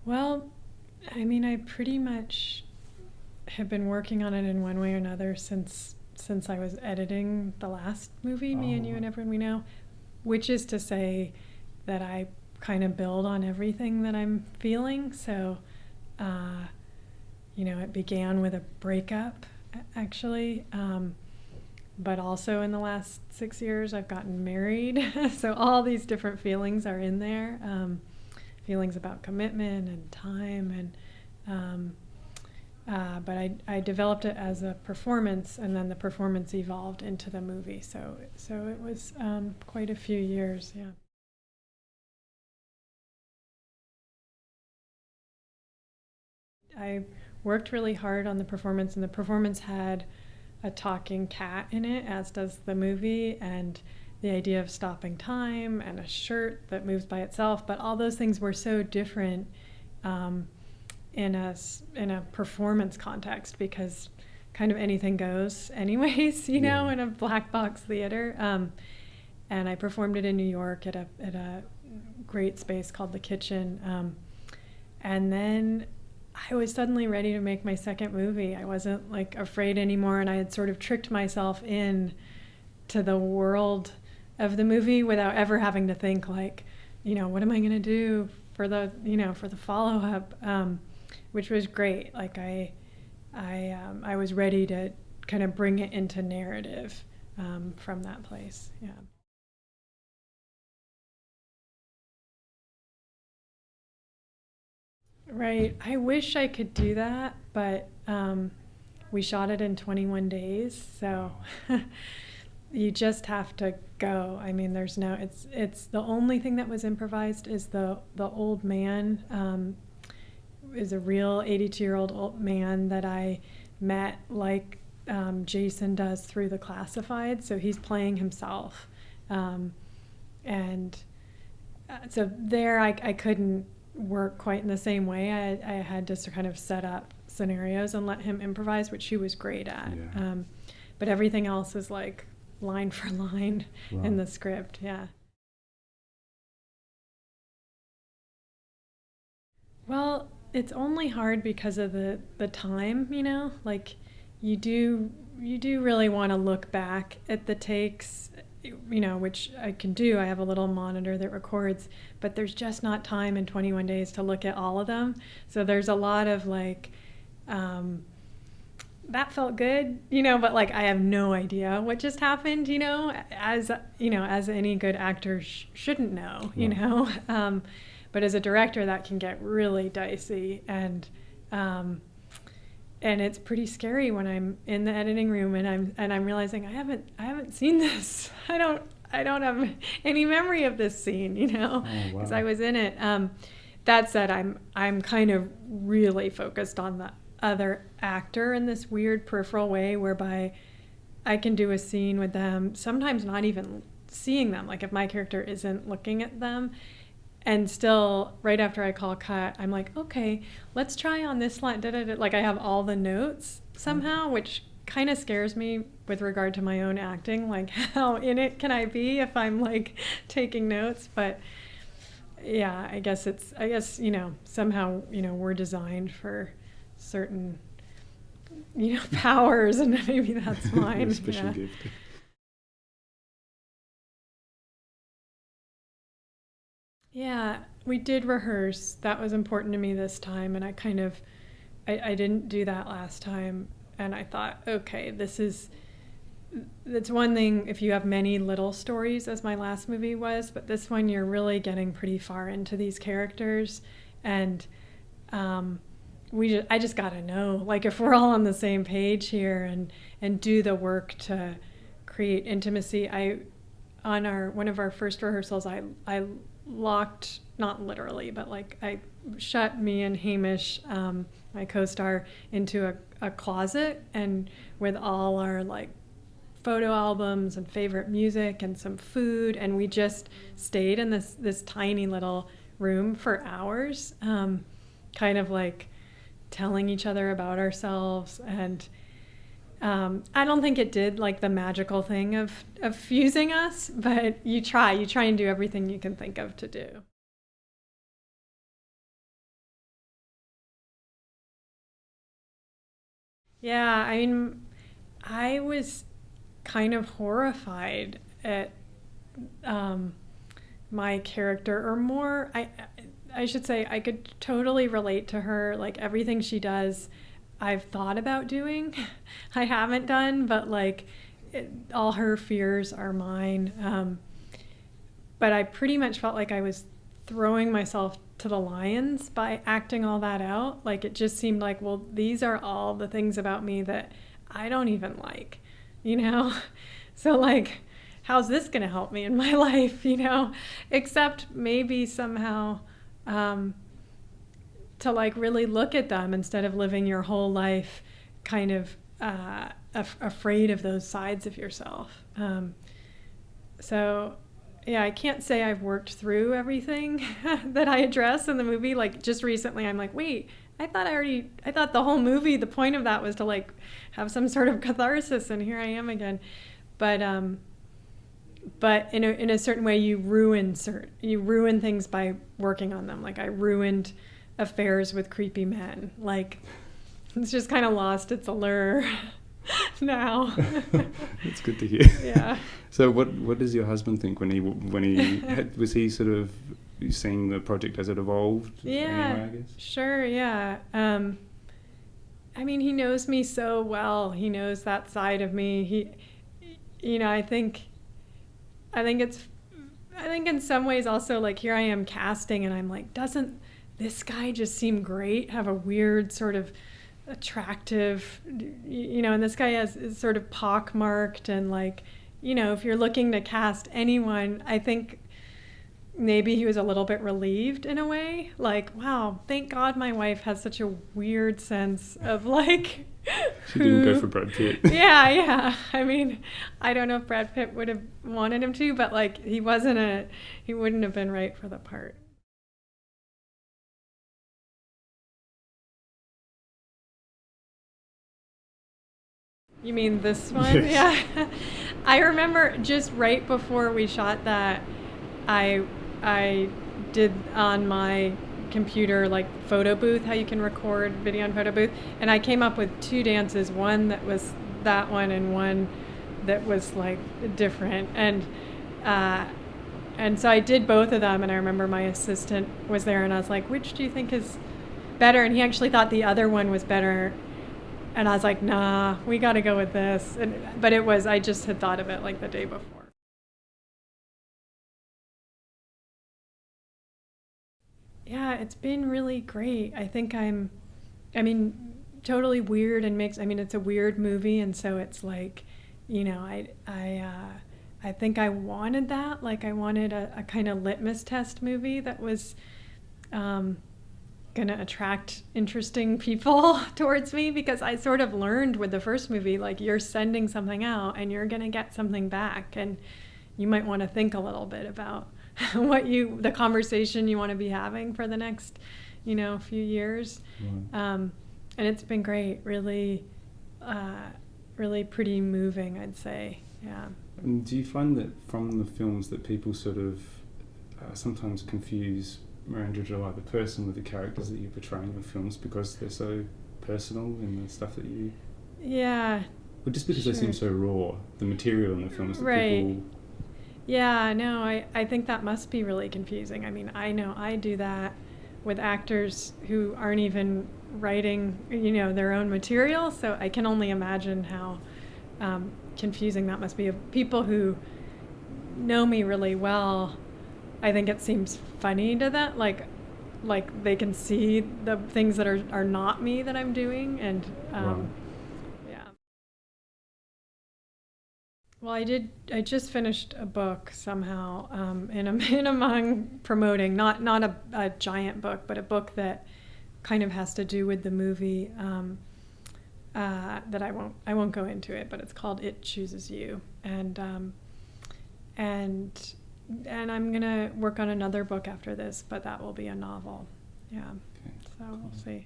Well, I mean, I pretty much have been working on it in one way or another since I was editing the last movie, Me and You and Everyone We Know, which is to say that I kind of build on everything that I'm feeling. So, it began with a breakup, actually. But also in the last 6 years, I've gotten married. So all these different feelings are in there. Feelings about commitment and time. But I developed it as a performance, and then the performance evolved into the movie. So it was quite a few years, yeah. I worked really hard on the performance, and the performance had a talking cat in it, as does the movie, and the idea of stopping time and a shirt that moves by itself. But all those things were so different in a performance context, because kind of anything goes anyways, in a black box theater. And I performed it in New York at a great space called The Kitchen. And then I was suddenly ready to make my second movie. I wasn't afraid anymore, and I had sort of tricked myself in to the world of the movie without ever having to think what am I going to do for the follow up, which was great. I was ready to kind of bring it into narrative from that place. Yeah. Right. I wish I could do that, but we shot it in 21 days, so you just have to go. I mean, it's the only thing that was improvised is the old man is a real 82-year-old old man that I met Jason does through The Classified, so he's playing himself. And so there I couldn't work quite in the same way. I had to kind of set up scenarios and let him improvise, which he was great at. Yeah. But everything else is line for line Wow. in the script. Yeah. Well, it's only hard because of the time, you do really want to look back at the takes, which I can do. I have a little monitor that records, but there's just not time in 21 days to look at all of them. So there's a lot of that felt good, but I have no idea what just happened, as any good actor shouldn't know, but as a director that can get really dicey, and it's pretty scary when I'm in the editing room and I'm realizing I haven't seen this. I don't have any memory of this scene, because I was in it. That said, I'm kind of really focused on the other actor in this weird peripheral way, whereby I can do a scene with them, sometimes not even seeing them, if my character isn't looking at them, and still right after I call cut, I'm okay, let's try on this line, I have all the notes somehow, which kind of scares me with regard to my own acting, how in it can I be if I'm taking notes. But yeah, I guess somehow we're designed for certain powers, and maybe that's mine. Special gift. Yeah, we did rehearse. That was important to me this time, and I didn't do that last time, and I thought, okay, that's one thing if you have many little stories, as my last movie was, but this one you're really getting pretty far into these characters, and I just gotta know, if we're all on the same page here, and do the work to create intimacy. On one of our first rehearsals, I locked, not literally, but I shut me and Hamish, my co-star, into a closet, and with all our photo albums and favorite music and some food, and we just stayed in this tiny little room for hours, kind of telling each other about ourselves. And I don't think it did the magical thing of fusing us, but you try and do everything you can think of to do. Yeah, I mean, I was kind of horrified at um, my character, or more, I should say, I could totally relate to her. Like everything she does, I've thought about doing. I haven't done, but like all her fears are mine. But I pretty much felt like I was throwing myself to the lions by acting all that out. Like it just seemed like, well, these are all the things about me that I don't even like, you know? So like, how's this going to help me in my life, you know? Except maybe somehow to like really look at them instead of living your whole life kind of afraid of those sides of yourself. So yeah, I can't say I've worked through everything that I address in the movie. Like just recently, I'm like, wait, I thought the whole movie, the point of that was to like have some sort of catharsis, and here I am again. But in a certain way, you ruin things by working on them. Like I ruined affairs with creepy men. Like it's just kind of lost its allure now. That's good to hear. Yeah. So what does your husband think when he was he sort of seeing the project as it evolved? Yeah, anyway, I guess? Sure. Yeah. I mean, he knows me so well. He knows that side of me. I think in some ways also like here I am casting, and I'm like, doesn't this guy just seem great? Have a weird sort of attractive, and this guy is sort of pockmarked, and like, if you're looking to cast anyone, I think maybe he was a little bit relieved in a way, like, wow, thank God my wife has such a weird sense of like she didn't go for Brad Pitt. Yeah. I mean, I don't know if Brad Pitt would have wanted him to, but like he wouldn't have been right for the part. You mean this one? Yes. Yeah. I remember just right before we shot that, I did on my computer like photo booth, how you can record video on photo booth, and I came up with two dances, one that was that one and one that was like different, and so I did both of them, and I remember my assistant was there, and I was like, which do you think is better? And he actually thought the other one was better. And I was like, nah, we got to go with this. But I just had thought of it like the day before. Yeah, it's been really great. I think totally weird and mixed. I mean, it's a weird movie. And so it's like, I think I wanted that. Like I wanted a kind of litmus test movie that was, going to attract interesting people towards me, because I sort of learned with the first movie, like you're sending something out and you're going to get something back, and you might want to think a little bit about the conversation you want to be having for the next, few years. And it's been great, really, really pretty moving, I'd say. Yeah. And do you find that from the films that people sort of sometimes confuse Miranda July, the person, with the characters that you portray in your films because they're so personal in the stuff that you... Yeah. Well, just because they seem so raw, the material in the films that people... Yeah, no, I think that must be really confusing. I mean, I know I do that with actors who aren't even writing, their own material, so I can only imagine how confusing that must be. Of people who know me really well, I think it seems funny to them, like they can see the things that are not me that I'm doing, and yeah. Well, I just finished a book somehow, in among promoting, not a giant book, but a book that kind of has to do with the movie, that I won't go into it, but it's called It Chooses You, and I'm going to work on another book after this, but that will be a novel. Yeah. Okay. So we'll see.